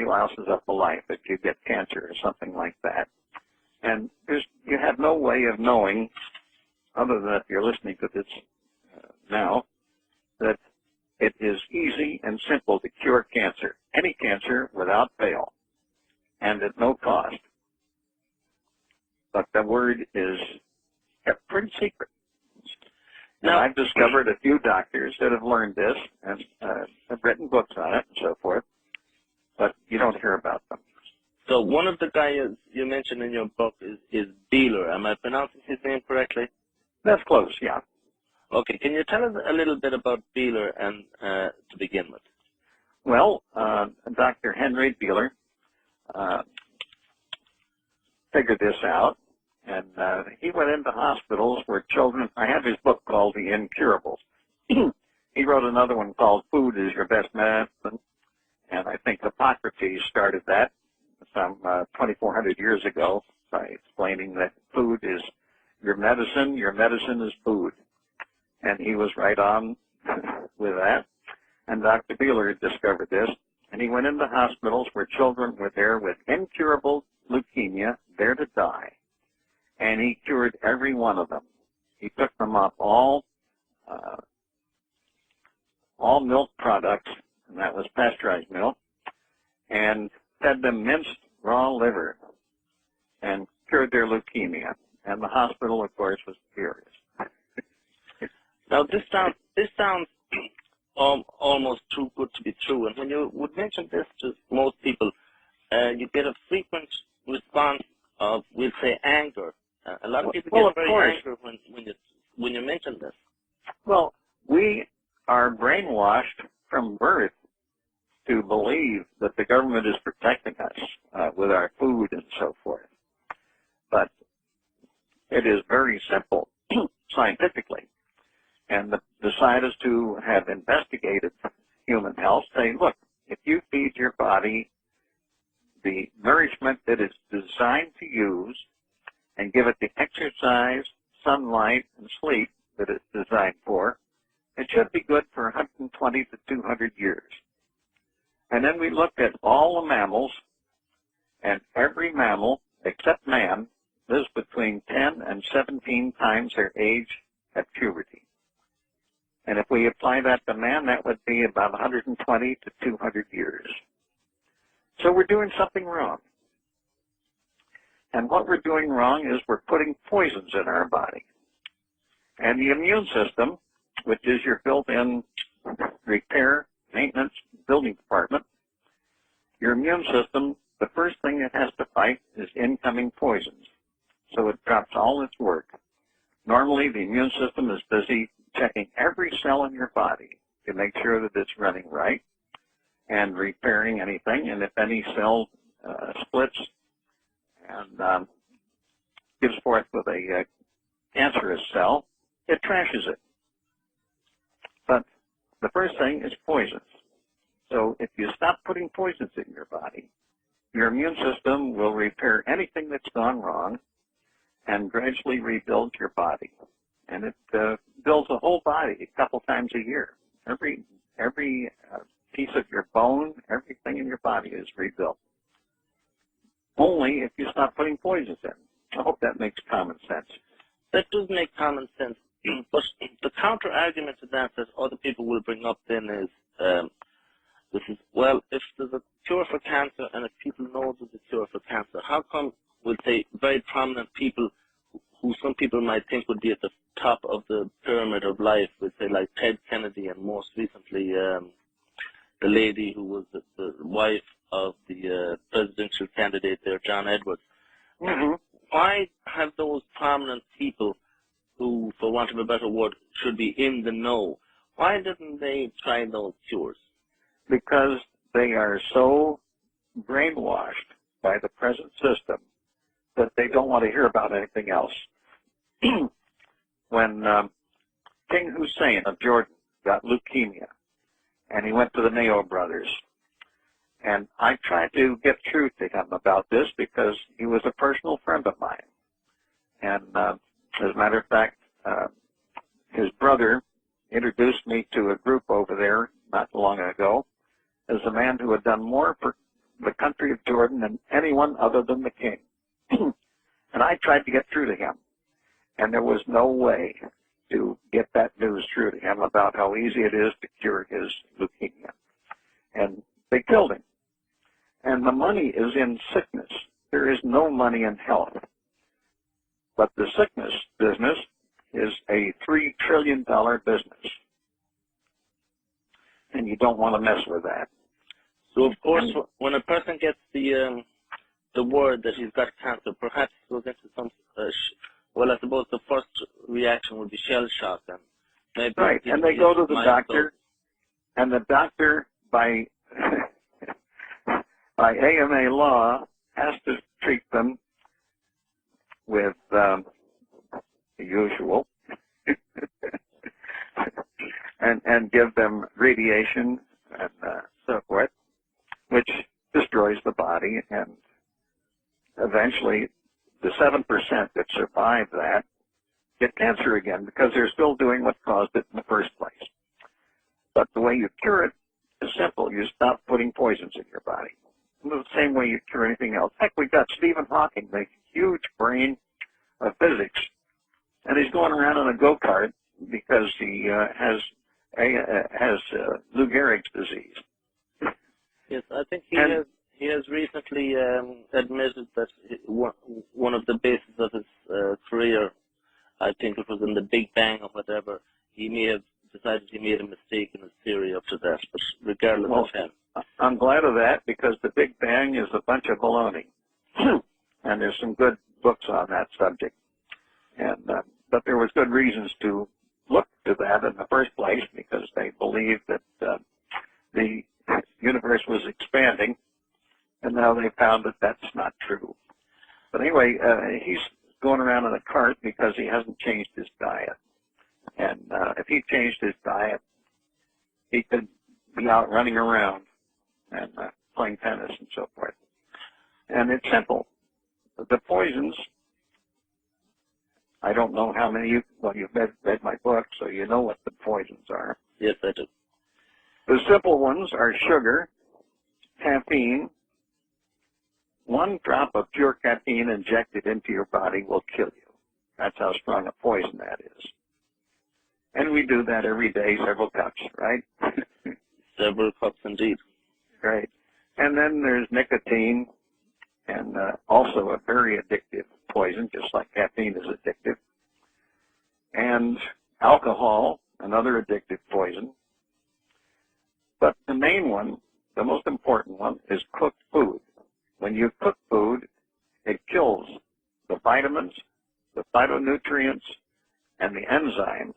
lasted up a life if you get cancer or something like that. And you have no way of knowing, other than if you're listening to this now, that it is easy and simple to cure cancer, any cancer, without fail, and at no cost. But the word is kept pretty secret. Now, I've discovered a few doctors that have learned this and have written books on it and so forth, but you don't hear about them. So one of the guys you mentioned in your book is Beeler. Am I pronouncing his name correctly? That's close, yeah. Okay, can you tell us a little bit about Beeler and to begin with? Well, Dr. Henry Beeler figured this out, and he went into hospitals where children, I have his book called The Incurables. He wrote another one called Food is Your Best Medicine, and I think Hippocrates started that some 2,400 years ago by explaining that food is your medicine is food. And he was right on with that. And Dr. Beeler discovered this, and he went into hospitals where children were there with incurable leukemia, there to die. And he cured every one of them. He took them off all milk products, and that was pasteurized milk, and fed them minced raw liver and cured their leukemia. And the hospital, of course, was furious. Now, this sounds almost too good to be true. And when you would mention this to most people, you get a frequent response of, we'll say, anger. A lot of people get very angry when you mention this. Well, we are brainwashed from birth to believe that the government is protecting us with our food and so forth. But it is very simple scientifically. And the scientists who have investigated human health say, look, if you feed your body the nourishment that it's designed to use and give it the exercise, sunlight, and sleep that it's designed for, it should be good for 120 to 200 years. And then we looked at all the mammals, and every mammal, except man, lives between 10 and 17 times their age at puberty. And if we apply that to man, that would be about 120 to 200 years. So we're doing something wrong. And what we're doing wrong is we're putting poisons in our body. And the immune system, which is your built-in repair, maintenance, building department, your immune system, the first thing it has to fight is incoming poisons. So it drops all its work. Normally, the immune system is busy checking every cell in your body to make sure that it's running right and repairing anything. And if any cell splits and gives forth with a cancerous cell, it trashes it. But the first thing is poisons. So if you stop putting poisons in your body, your immune system will repair anything that's gone wrong and gradually rebuild your body. And it builds the whole body a couple times a year. Every piece of your bone, everything in your body is rebuilt. Only if you stop putting poisons in. I hope that makes common sense. That does make common sense. But the counter-argument to that other people will bring up then is, this is, well, if there's a cure for cancer and if people know there's a cure for cancer, how come, we'll say, very prominent people who some people might think would be at the top of the pyramid of life, we'll say like Ted Kennedy and most recently the lady who was the wife of the presidential candidate there, John Edwards. Mm-hmm. Why have those prominent people who, for want of a better word, should be in the know, why didn't they try those cures? Because they are so brainwashed by the present system that they don't want to hear about anything else. When King Hussein of Jordan got leukemia, and he went to the Mayo brothers, and I tried to get truth to him about this because he was a personal friend of mine. And as a matter of fact, his brother introduced me to a group over there not long ago as a man who had done more for the Jordan and anyone other than the king. And I tried to get through to him, and there was no way to get that news through to him about how easy it is to cure his leukemia. And they killed him. And the money is in sickness. There is no money in health. But the sickness business is a $3 trillion business. And you don't want to mess with that. So, of course, when a person gets the word that he's got cancer, perhaps goes into some, well, I suppose the first reaction would be shell shock. And maybe right, and they go to the doctor, and the doctor, by by AMA law, has to treat them with the usual and give them radiation and so forth, which destroys the body, and eventually the 7% that survive that get cancer again because they're still doing what caused it in the first place. But the way you cure it is simple. You stop putting poisons in your body. The same way you cure anything else. Heck, we've got Stephen Hawking, the huge brain of physics, and he's going around on a go-kart because he has Lou Gehrig's disease. Yes, I think he has recently admitted that one of the bases of his career, I think it was in the Big Bang or whatever, he may have decided he made a mistake in his theory up to that, but regardless of him. I'm glad of that because the Big Bang is a bunch of baloney. And there's some good books on that subject. And but there was good reasons to look to that in the first place because they believed that the universe was expanding, and now they found that that's not true. But anyway, he's going around in a cart because he hasn't changed his diet. And if he changed his diet, he could be out running around and playing tennis and so forth. And it's simple. The poisons, I don't know how many you've read my book, so you know what the poisons are. Yes, I do. The simple ones are sugar, caffeine. 1 drop of pure caffeine injected into your body will kill you. That's how strong a poison that is. And we do that every day, several cups, right? Several cups indeed. Right. And then there's nicotine, and also a very addictive poison, just like caffeine is addictive. And alcohol, another addictive poison. But the main one, the most important one, is cooked food. When you cook food, it kills the vitamins, the phytonutrients, and the enzymes.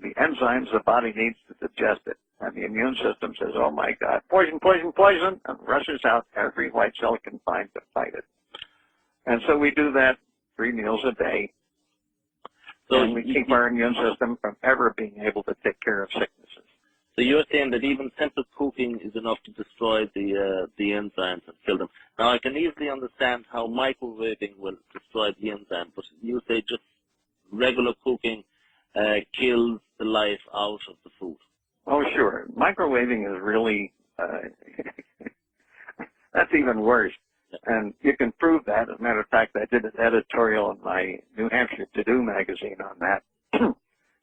The enzymes the body needs to digest it. And the immune system says, oh my God, poison, poison, poison, and rushes out every white cell it can find to fight it. And so we do that 3 meals a day. So and we keep our immune system from ever being able to take care of sicknesses. So you're saying that even simple cooking is enough to destroy the enzymes and kill them. Now I can easily understand how microwaving will destroy the enzyme, but you say just regular cooking kills the life out of the food. Oh, sure. Microwaving is really, that's even worse. And you can prove that. As a matter of fact, I did an editorial in my New Hampshire To-Do magazine on that.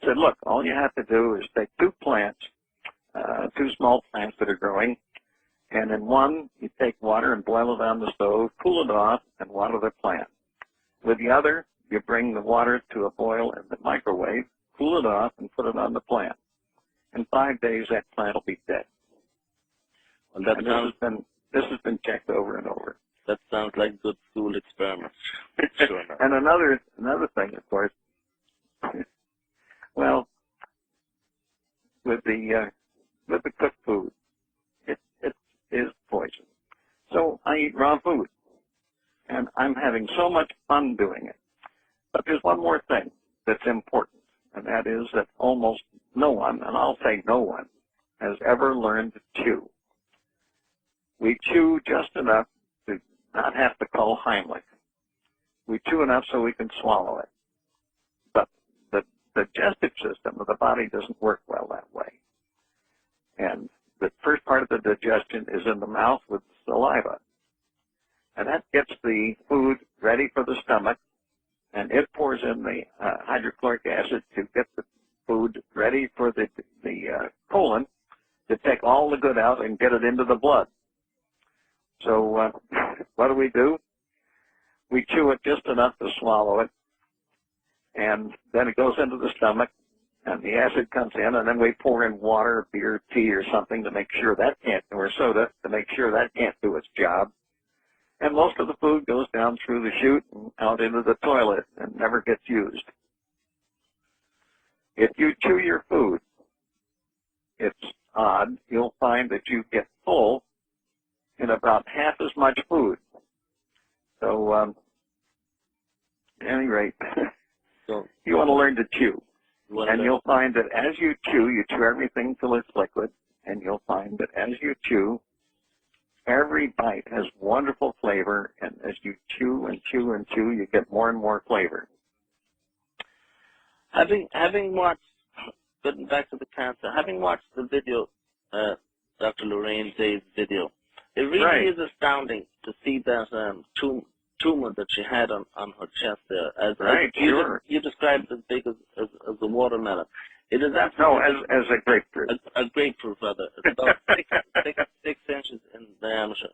Said, look, all you have to do is take 2 plants, 2 small plants that are growing, and in one, you take water and boil it on the stove, cool it off, and water the plant. With the other, you bring the water to a boil in the microwave, cool it off, and put it on the plant. In 5 days, that plant will be dead. Well, this has been checked over and over. That sounds like good school experiments. Sure enough. And another thing, of course, well, with the cooked food, it is poison. So I eat raw food, and I'm having so much fun doing it. But there's one more thing that's important, and that is that almost no one, and I'll say no one, has ever learned to chew. We chew just enough to not have to call Heimlich. We chew enough so we can swallow it. But the digestive system of the body doesn't work well that way. And the first part of the digestion is in the mouth with saliva. and that gets the food ready for the stomach, and it pours in the hydrochloric acid to get the food ready for the colon to take all the good out and get it into the blood. So what do? We chew it just enough to swallow it, and then it goes into the stomach, and the acid comes in, and then we pour in water, beer, tea, or something to make sure that can't, or soda, to make sure that can't do its job. And most of the food goes down through the chute and out into the toilet and never gets used. If you chew your food, it's odd, you'll find that you get full in about half as much food. So, at any rate, So you want to learn to chew. And you'll you'll find that as you chew everything till it's liquid, and you'll find that as you chew, every bite has wonderful flavor, and as you chew and chew and chew, you get more and more flavor. having watched, getting back to the cancer, having watched the video, Dr. Lorraine Day's video, it really is astounding to see that tumor that she had on her chest there. As you described it as big as a watermelon. It is absolutely as a grapefruit. A grapefruit, rather. It's about 6 inches in diameter.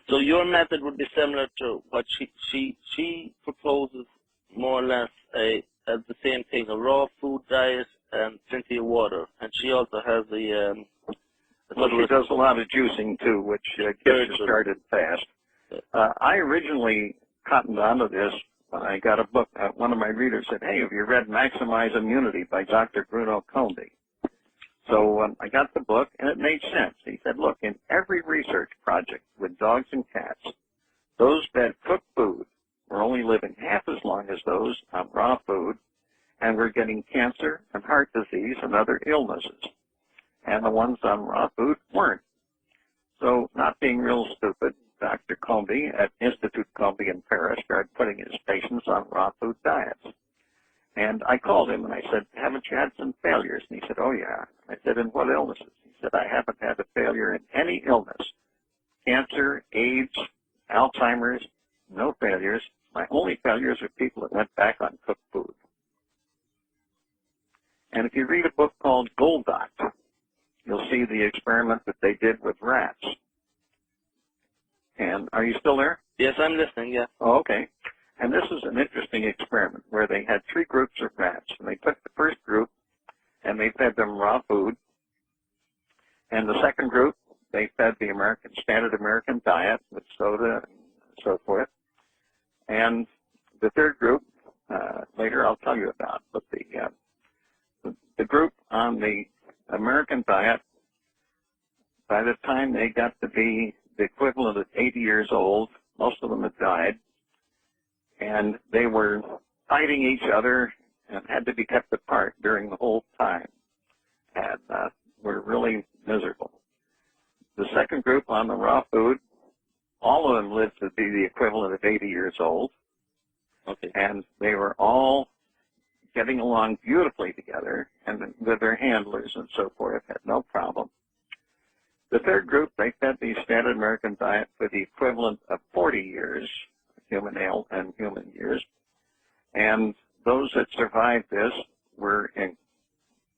So your method would be similar to what she proposes, more or less as the same thing: a raw food diet and plenty of water. And she also has the well, she does a lot of juicing too, which gets you started fast. I originally cottoned onto this. I got a book. One of my readers said, "Hey, have you read Maximize Immunity by Dr. Bruno Combi?" So I got the book, and it made sense. He said, "Look, in every research project with dogs and cats, those that cook food were only living half as long as those on raw food, and were getting cancer and heart disease and other illnesses. And the ones on raw food weren't." So, not being real stupid, Dr. Combi at Institut Combi in Paris started putting his patients on raw food diets. And I called him and I said, "Haven't you had some failures?" And he said, "Oh, yeah." I said, "In what illnesses?" He said, "I haven't had a failure in any illness. Cancer, AIDS, Alzheimer's, no failures. My only failures are people that went back on cooked food." And if you read a book called Goldox, you'll see the experiment that they did with rats. And are you still there? Yes, I'm listening, yeah. Oh, okay. And this is an interesting experiment where they had 3 groups of rats. And they took the first group and they fed them raw food. And the second group, they fed the standard American diet with soda and so forth. And the third group, later I'll tell you about, but the group on the American diet, by the time they got to be the equivalent of 80 years old, most of them had died, and they were fighting each other and had to be kept apart during the whole time, and were really miserable. The second group on the raw food, all of them lived to be the equivalent of 80 years old, Okay. and they were all getting along beautifully together, and with their handlers and so forth, had no problem. The third group, they fed the standard American diet for the equivalent of 40 years, human ale and human years, and those that survived this were in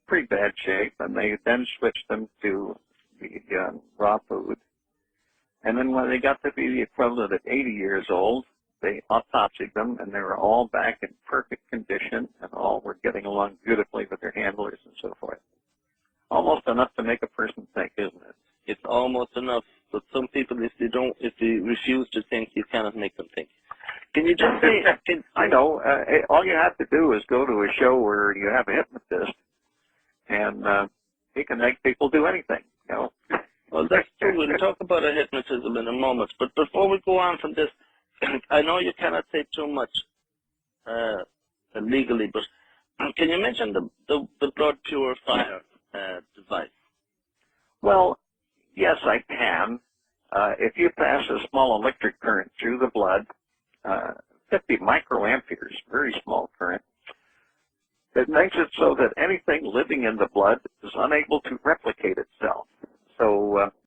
pretty bad shape, and they then switched them to the raw food. And then when they got to be the equivalent of 80 years old, they autopsied them, and they were all back in perfect condition, and all were getting along beautifully with their handlers and so forth. Almost enough to make a person think, isn't it? It's almost enough, but some people, if they refuse to think, you cannot make them think. Can you just say? I know. All you have to do is go to a show where you have a hypnotist, and he can make people do anything. You know. Well, that's true. We'll talk about a hypnotism in a moment. But before we go on from this, I know you cannot say too much legally, but can you mention the blood purifier device? Well, yes, I can. If you pass a small electric current through the blood, 50 microamperes, very small current, it makes it so that anything living in the blood is unable to replicate itself. So